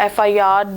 FIR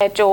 SHO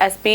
SP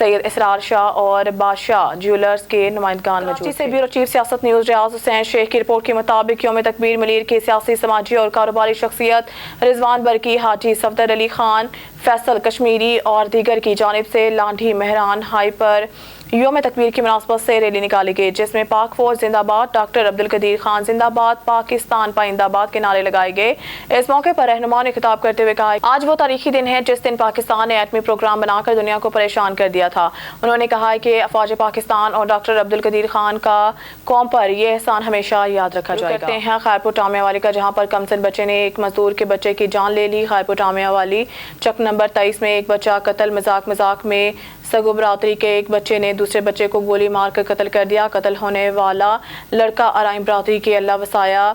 سید اسرار شاہ اور بادشاہ jewellers کے نمائندگان موجود تھے۔ بیورو چیف سیاست نیوز ریاض حسین شیخ کی رپورٹ کے مطابق یوم تکبیر ملیر کی سیاسی سماجی اور کاروباری شخصیت رضوان برقی، حاجی صفدر علی خان، فیصل کشمیری اور دیگر کی جانب سے لانڈھی مہران ہائی پر یوم تکبیر کی مناسبت سے ریلی نکالی گئی، جس میں پاک فوج زندہ باد، ڈاکٹر عبدالقدیر خان زندہ باد، پاکستان پائندہ باد کے نعرے لگائے گئے۔ اس موقع پر رہنماؤں نے خطاب کرتے ہوئے کہا آج وہ تاریخی دن ہے جس دن پاکستان نے ایٹمی پروگرام بنا کر دنیا کو پریشان کر دیا تھا۔ انہوں نے کہا کہ افواج پاکستان اور ڈاکٹر عبدالقدیر خان کا قوم پر یہ احسان ہمیشہ یاد رکھا جائے گا۔ کرتے ہیں خیرپور ٹامیہ والی کا، جہاں پر کمسن بچے نے ایک مزدور کے بچے کی جان لے لی۔ خیرپور ٹامیہ والی چک نمبر 23 میں ایک بچہ قتل، مذاق میں سگو برادری کے ایک بچے نے دوسرے بچے کو گولی مار کر قتل کر دیا۔ قتل ہونے والا لڑکا ارائم برادری کے اللہ وسایہ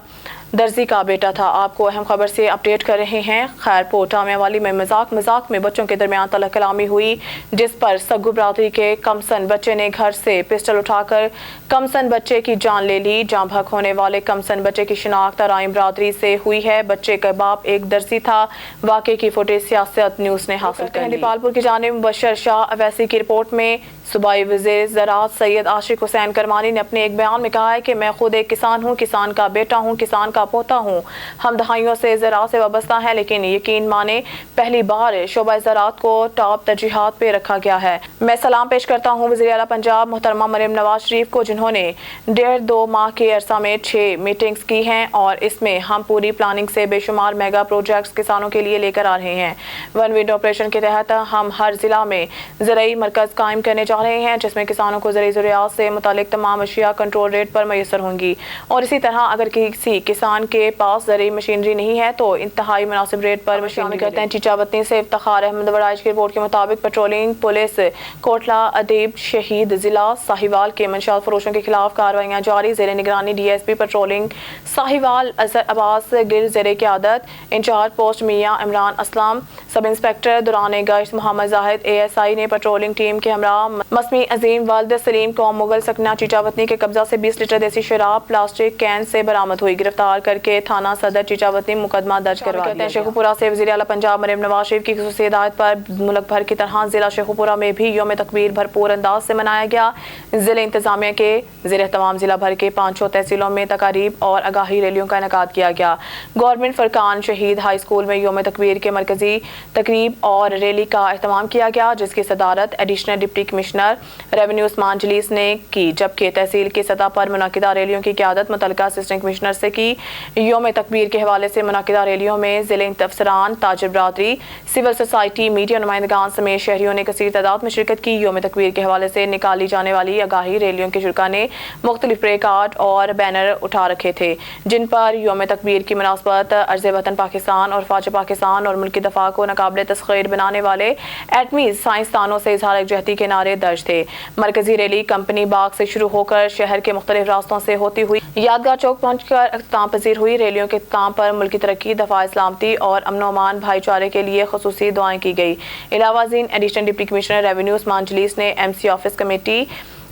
درزی کا بیٹا تھا۔ آپ کو اہم خبر سے اپڈیٹ کر رہے ہیں۔ خیرپور ٹامیہ والی میں مذاق میں بچوں کے درمیان طلق کلامی ہوئی، جس پر سگو برادری کے کمسن بچے نے گھر سے پسٹل اٹھا کر کمسن بچے کی جان لے لی۔ جاں بحق ہونے والے کمسن بچے کی شناخت ارائم برادری سے ہوئی ہے۔ بچے کا باپ ایک درزی تھا۔ واقعے کی فوٹیج سیاست نیوز نے حاصل کر لی۔ نیپال پور کی جانب مبشر شاہ اویسی کی رپورٹ میں صوبائی وزیر زراعت سید عاشق حسین کرمانی نے اپنے ایک بیان میں کہا ہے کہ میں خود ایک کسان ہوں، کسان کا بیٹا ہوں، کسان کا پوتا ہوں۔ ہم دہائیوں سے زراعت سے وابستہ ہیں، لیکن یقین مانے پہلی بار شعبہ زراعت کو ٹاپ ترجیحات پہ رکھا گیا ہے۔ میں سلام پیش کرتا ہوں وزیر اعلیٰ پنجاب محترمہ مریم نواز شریف کو، جنہوں نے 1.5-2 ماہ کے عرصہ میں 6 میٹنگز کی ہیں اور اس میں ہم پوری پلاننگ سے بے شمار میگا پروجیکٹس کسانوں کے لیے لے کر آ رہے ہیں۔ ون ونڈو آپریشن کے تحت ہم ہر ضلع میں زرعی مرکز قائم کرنے جا رہے ہیں، جس میں کسانوں کو زرعی ضروریات سے متعلق تمام اشیاء کنٹرول ریٹ پر میسر ہوں گی، اور اسی طرح اگر کسی کسان کے پاس زرعی مشینری نہیں ہے تو انتہائی مناسب ریٹ پر مشینری کرتے ہیں۔ چیچا وطنی سے افتخار احمد وڑائچ کی رپورٹ کے مطابق پیٹرولنگ پولیس کوٹلہ ادیب شہید ضلع ساہیوال کے منشیات فروشوں کے خلاف کارروائیاں جاری۔ زیر نگرانی D S P patrolling Sahiwal Azhar Abbas گر زیر قیادت انچارج پوسٹ میاں عمران اسلم، سب انسپیکٹر دوران گشت محمد زاہد اے ایس آئی نے پیٹرولنگ ٹیم کے ہمراہ مسمی عظیم والد سلیم قوم مغل سکنہ چیچا وطنی کے قبضہ سے 20 لیٹر دیسی شراب پلاسٹک کین سے برآمد ہوئی۔ گرفتار کر کے تھانہ صدر چیچا وطنی مقدمہ درج کروا دیا۔ شیخوپورہ سے وزیر اعلیٰ پنجاب مریم نواز شریف کی خصوصی ہدایت پر ملک بھر کی طرح ضلع شیخوپورہ میں بھی یوم تکبیر بھرپور انداز سے منایا گیا۔ ضلع انتظامیہ کے زیر اہتمام ضلع بھر کے 5 تحصیلوں میں تقاریب اور آگاہی ریلیوں کا انعقاد کیا گیا۔ گورنمنٹ فرقان شہید ہائی اسکول میں یوم تکبیر کے مرکزی تقریب اور ریلی کا اہتمام کیا گیا، جس کی صدارت ایڈیشنل ڈپٹی کمشنر ریونیو عثمان جلیس نے کی، جبکہ تحصیل کی سطح پر منعقدہ ریلیوں کی قیادت متعلقہ اسسٹنٹ کمشنر سے کی۔ یوم تکبیر کے حوالے سے منعقدہ ریلیوں میں ضلع افسران، تاجر برادری، سول سوسائٹی، میڈیا نمائندگان سمیت شہریوں نے کثیر تعداد میں شرکت کی۔ یوم تکبیر کے حوالے سے نکالی جانے والی آگاہی ریلیوں کے شرکاء نے مختلف پلے کارڈ اور بینر اٹھا رکھے تھے، جن پر یوم تکبیر کی مناسبت عرض وطن پاکستان اور فوج پاکستان اور ملکی دفاع کو ناقابل تسخیر بنانے والے ایٹمی سائنسدانوں سے اظہار یکجہتی کے نعرے درج تھے۔ مرکزی ریلی کمپنی باغ سے شروع ہو کر شہر کے مختلف راستوں سے ہوتی ہوئی یادگار چوک پہنچ کر اختتام پذیر ہوئی۔ ریلیوں کے اختتام پر ملکی ترقی، دفاع سلامتی اور امن و امان بھائی چارے کے لیے خصوصی دعائیں کی گئی۔ علاوہ ازیں ایڈیشنل ڈپٹی کمشنر ریونیو عثمان جلیس نے ایم سی آفس کمیٹی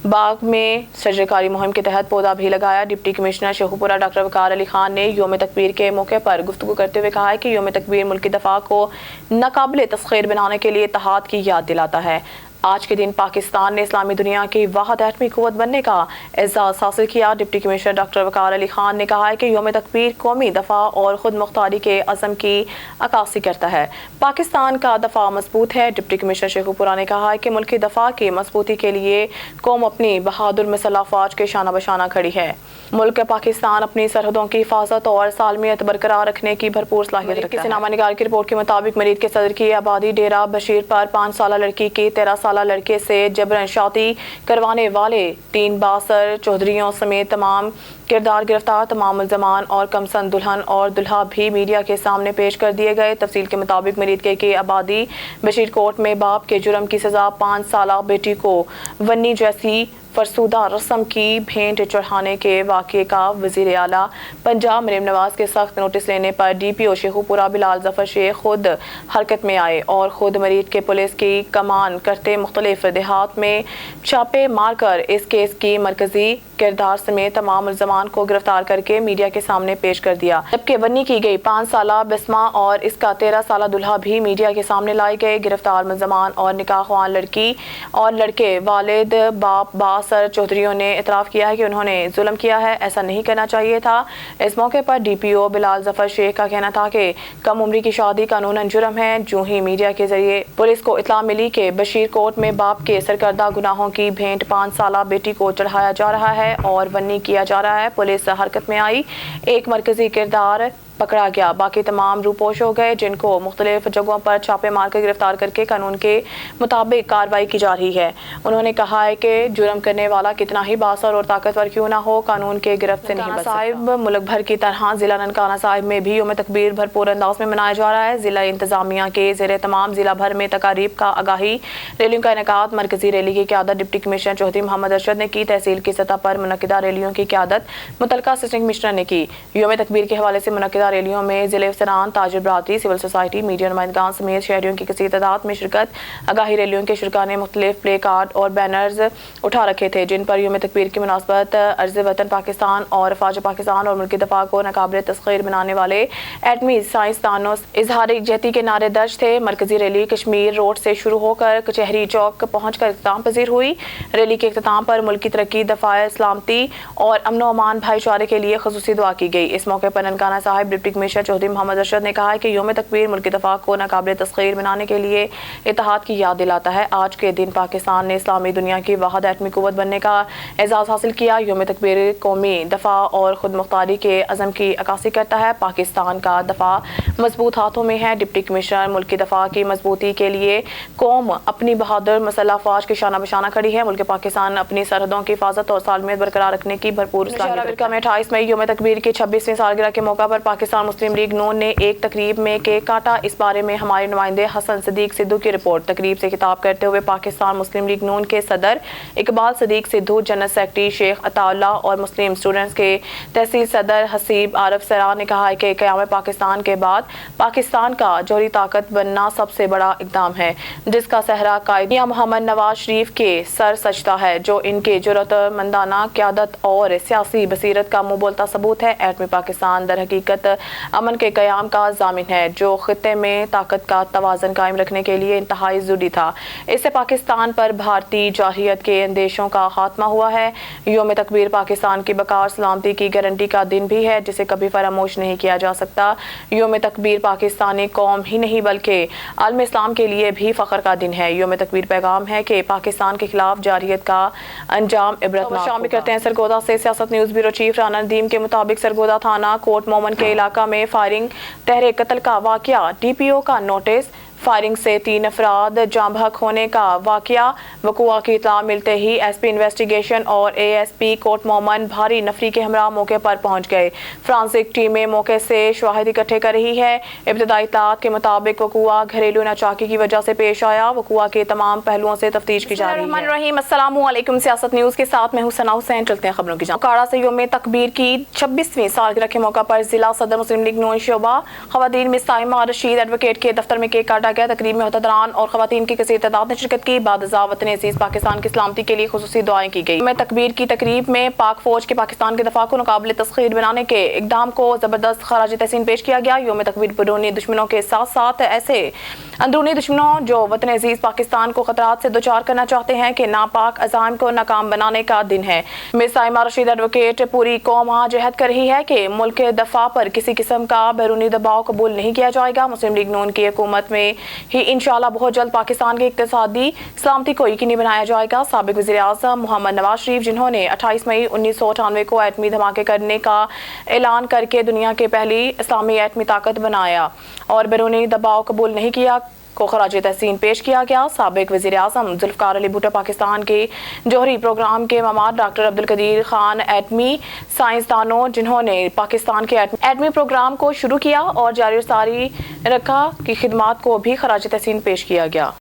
باغ میں شجرکاری مہم کے تحت پودا بھی لگایا۔ ڈپٹی کمشنر شیخوپورہ ڈاکٹر وقار علی خان نے یوم تکبیر کے موقع پر گفتگو کرتے ہوئے کہا کہ یوم تکبیر ملکی دفاع کو ناقابل تسخیر بنانے کے لیے اتحاد کی یاد دلاتا ہے۔ آج کے دن پاکستان نے اسلامی دنیا کی واحد ایٹمی قوت بننے کا اعزاز حاصل کیا۔ ڈپٹی کمشنر ڈاکٹر وقار علی خان نے کہا کہ یوم تکبیر قومی دفاع اور خود مختاری کے عزم کی عکاسی کرتا ہے۔ پاکستان کا دفاع مضبوط ہے۔ ڈپٹی کمشنر شیخوپورہ نے کہا کہ ملکی دفاع کی مضبوطی کے لیے قوم اپنی بہادر مسلح افواج کے شانہ بشانہ کھڑی ہے۔ ملک پاکستان اپنی سرحدوں کی حفاظت اور سالمیت برقرار رکھنے کی بھرپور صلاحیت رکھتا ہے۔ نامہ نگار کی رپورٹ کے مطابق مرید کے صدر کی آبادی ڈیرہ بشیر پر 5 سالہ لڑکی کی 13 سالہ لڑکے سے جبرن شادی کروانے والے 3 بااثر چودھریوں سمیت تمام کردار گرفتار۔ تمام ملزمان اور کمسن دلہن اور دلہا بھی میڈیا کے سامنے پیش کر دیے گئے۔ تفصیل کے مطابق مرید کے آبادی بشیر کوٹ میں باپ کے جرم کی سزا 5 سالہ بیٹی کو ونی جیسی فرسودہ رسم کی بھینٹ چڑھانے کے واقعے کا وزیر اعلیٰ پنجاب مریم نواز کے سخت نوٹس لینے پر ڈی پی او شیخوپورہ بلال ظفر شیخ خود حرکت میں آئے اور خود مرید کے پولیس کی کمان کرتے مختلف دیہات میں چھاپے مار کر اس کیس کی مرکزی کردار سمیت تمام ملزمان کو گرفتار کر کے میڈیا کے سامنے پیش کر دیا، جبکہ ونی کی گئی 5 سالہ بسما اور اس کا 13 سالہ دلہا بھی میڈیا کے سامنے لائے گئے۔ گرفتار ملزمان اور نکاح خوان لڑکی اور لڑکے والد باپ بااثر چودھریوں نے اعتراف کیا ہے کہ انہوں نے ظلم کیا ہے، ایسا نہیں کرنا چاہیے تھا۔ اس موقع پر ڈی پی او بلال ظفر شیخ کا کہنا تھا کہ کم عمری کی شادی قانوناً جرم ہے۔ جو ہی میڈیا کے ذریعے پولیس کو اطلاع ملی کہ بشیر کوٹ میں باپ کے سرکردہ گناہوں کی بھینٹ 5 سالہ بیٹی کو چڑھایا جا رہا ہے اور ونی کیا جا رہا ہے، پولیس حرکت میں آئی، ایک مرکزی کردار پکڑا گیا، باقی تمام روپوش ہو گئے، جن کو مختلف جگہوں پر چھاپے مار کر گرفتار کر کے قانون کے مطابق کارروائی کی جا رہی ہے۔ انہوں نے کہا ہے کہ جرم کرنے والا کتنا ہی بااثر اور طاقتور کیوں نہ ہو، قانون کے گرفت سے نہیں بچ سکتا۔ ملک بھر کی طرح ضلع ننکانہ صاحب میں بھی یوم تکبیر بھرپور انداز میں منایا جا رہا ہے۔ ضلع انتظامیہ کے زیر اہتمام ضلع بھر میں تقاریب کا آگاہی ریلیوں کا انعقاد، مرکزی ریلی کی قیادت ڈپٹی کمشنر چودھری محمد ارشد نے کی، تحصیل کی سطح پر منعقدہ ریلیوں کی قیادت متعلقہ اسسٹنٹ کمشنر نے کی۔ یوم تکبیر کے حوالے سے منعقدہ ریلیوں میں ضلع افسران، تاجر برادری، سول سوسائٹی، میڈیا نمائندگان سمیت شہریوں کی کثیر تعداد میں شرکت۔ آگاہی ریلیوں کے شرکاء نے مختلف پلے کارڈ اور بینرز اٹھا رکھے تھے، جن پر یوم تکبیر کی مناسبت عرض وطن پاکستان اور افواج پاکستان اور ملکی دفاع کو ناقابل تسخیر بنانے والے ایٹمی سائنسدانوں اظہار یکجہتی کے نعرے درج تھے۔ مرکزی ریلی کشمیر روڈ سے شروع ہو کر کچہری چوک پہنچ کر اختتام پذیر ہوئی۔ ریلی کے اختتام پر ملک کی ترقی، دفاع سلامتی اور امن و امان بھائی چارے کے لیے خصوصی دعا کی گئی۔ اس موقع پر ننکانہ صاحب ڈپٹی کمشنر چودھری محمد ارشد نے کہا ہے کہ یوم تکبیر ملک دفاع کو ناقابل تسخیر بنانے کے لیے اتحاد کی یاد دلاتا ہے۔ آج کے دن پاکستان نے اسلامی دنیا کی واحد ایٹمی قوت بننے کا اعزاز حاصل کیا۔ یوم تکبیر قومی دفاع اور خود مختاری کے عزم کی عکاسی کرتا ہے۔ پاکستان کا دفاع مضبوط ہاتھوں میں ہے۔ ڈپٹی کمشنر ملک کی دفاع کی مضبوطی کے لیے قوم اپنی بہادر مسلح افواج کے شانہ بشانہ کھڑی ہے۔ ملک پاکستان اپنی سرحدوں کی حفاظت اور سالمیت برقرار رکھنے کی بھرپور صلاحیت میں 28 مئی یوم تکبیر کی 26ویں سالگرہ کے موقع پر پاکستان مسلم لیگ نون نے ایک تقریب میں کیک کاٹا۔ اس بارے میں ہمارے نمائندے حسن صدیق سدھو کی رپورٹ۔ تقریب سے خطاب کرتے ہوئے پاکستان مسلم لیگ نون کے صدر اقبال صدیق سدھو، جنرل سیکرٹری شیخ عطا اللہ اور مسلم اسٹوڈنٹس کے تحصیل صدر حسیب عارف سرا نے کہا کہ قیام پاکستان کے بعد پاکستان کا جوہری طاقت بننا سب سے بڑا اقدام ہے، جس کا صحرا قائد میاں محمد نواز شریف کے سر سجدہ ہے، جو ان کے جرأت مندانہ قیادت اور سیاسی بصیرت کا منہ بولتا ثبوت ہے۔ ایٹمی پاکستان در حقیقت امن کے قیام کا ضامن ہے، جو خطے میں طاقت کا توازن قائم رکھنے کے لیے انتہائی ضروری تھا۔ اس سے پاکستان پر بھارتی جارحیت کے اندیشوں کا خاتمہ ہوا ہے۔ یوم تکبیر پاکستان کی بقا اور سلامتی کی گارنٹی کا دن بھی ہے، جسے کبھی فراموش نہیں کیا جا سکتا۔ یوم تکبیر پاکستانی قوم ہی نہیں بلکہ عالم اسلام کے لیے بھی فخر کا دن ہے۔ یوم تکبیر پیغام ہے کہ پاکستان کے خلاف جارحیت کا انجام عبرتناک شامل کرتے ہیں۔ سرگودا سے سیاست news bureau chief Rana Nadeem کے مطابق سرگودا تھانہ کوٹ مومن کے علاقہ میں فائرنگ تحر قتل کا واقعہ، ڈی پی او کا نوٹس، فائرنگ سے 3 افراد جاں بحق ہونے کا واقعہ۔ وقوع کی اطلاع ملتے ہی ایس پی انویسٹیگیشن اور اے ایس پی کوٹ مومن بھاری نفری کے ہمراہ موقع پر پہنچ گئے۔ فرانسک ٹیمیں موقع سے شواہد اکٹھے کر رہی ہے۔ ابتدائی اطلاعات کے مطابق وقوع گھریلو ناچاکی کی وجہ سے پیش آیا۔ وقوع کے تمام پہلوؤں سے تفتیش کی جا رہی ہے۔ الرحمن الرحیم، السلام علیکم، سیاست نیوز کے ساتھ میں ہوں ثنا حسین۔ چلتے ہیں خبروں کی جانب۔ اوکاڑا سے یوم تکبیر کی 26ویں سالگرہ کے موقع پر ضلع صدر مسلم لیگ نون شعبہ خواتین میں سائمہ رشید ایڈوکیٹ کے دفتر میں کیک کاٹا گیا۔ تقریب میں عہدیداران اور خواتین کی کثیر تعداد نے شرکت کی۔ بعد ازاں وطن عزیز پاکستان کی سلامتی کے لیے خصوصی دعائیں کی گئی۔ یوم تکبیر کی تقریب میں پاک فوج کے پاکستان کے دفاع کو ناقابل تسخیر بنانے کے اقدام کو زبردست خراج تحسین پیش کیا گیا۔ یوم تکبیر بیرونی دشمنوں کے ساتھ ساتھ ایسے اندرونی دشمنوں جو وطن عزیز پاکستان کو خطرات سے دوچار کرنا چاہتے ہیں کہ ناپاک عزائم کو ناکام بنانے کا دن ہے۔ مس سائمہ رشید ایڈوکیٹ، پوری قوم آج عہد کر رہی ہے کہ ملک کے دفاع پر کسی قسم کا بیرونی دباؤ قبول نہیں کیا جائے گا۔ مسلم لیگ نون کی حکومت میں ہی انشاءاللہ بہت جلد پاکستان کی اقتصادی سلامتی کو یقینی بنایا جائے گا۔ سابق وزیر اعظم محمد نواز شریف، جنہوں نے 28 مئی 1998 کو ایٹمی دھماکے کرنے کا اعلان کر کے دنیا کے پہلی اسلامی ایٹمی طاقت بنایا اور بیرونی دباؤ قبول نہیں کیا، کو خراج تحسین پیش کیا گیا۔ سابق وزیر اعظم ذوالفقار علی بھٹو، پاکستان کے جوہری پروگرام کے مماد ڈاکٹر عبدالقدیر خان، ایٹمی سائنسدانوں جنہوں نے پاکستان کے ایٹمی پروگرام کو شروع کیا اور جاری و ساری رکھا، کی خدمات کو بھی خراج تحسین پیش کیا گیا۔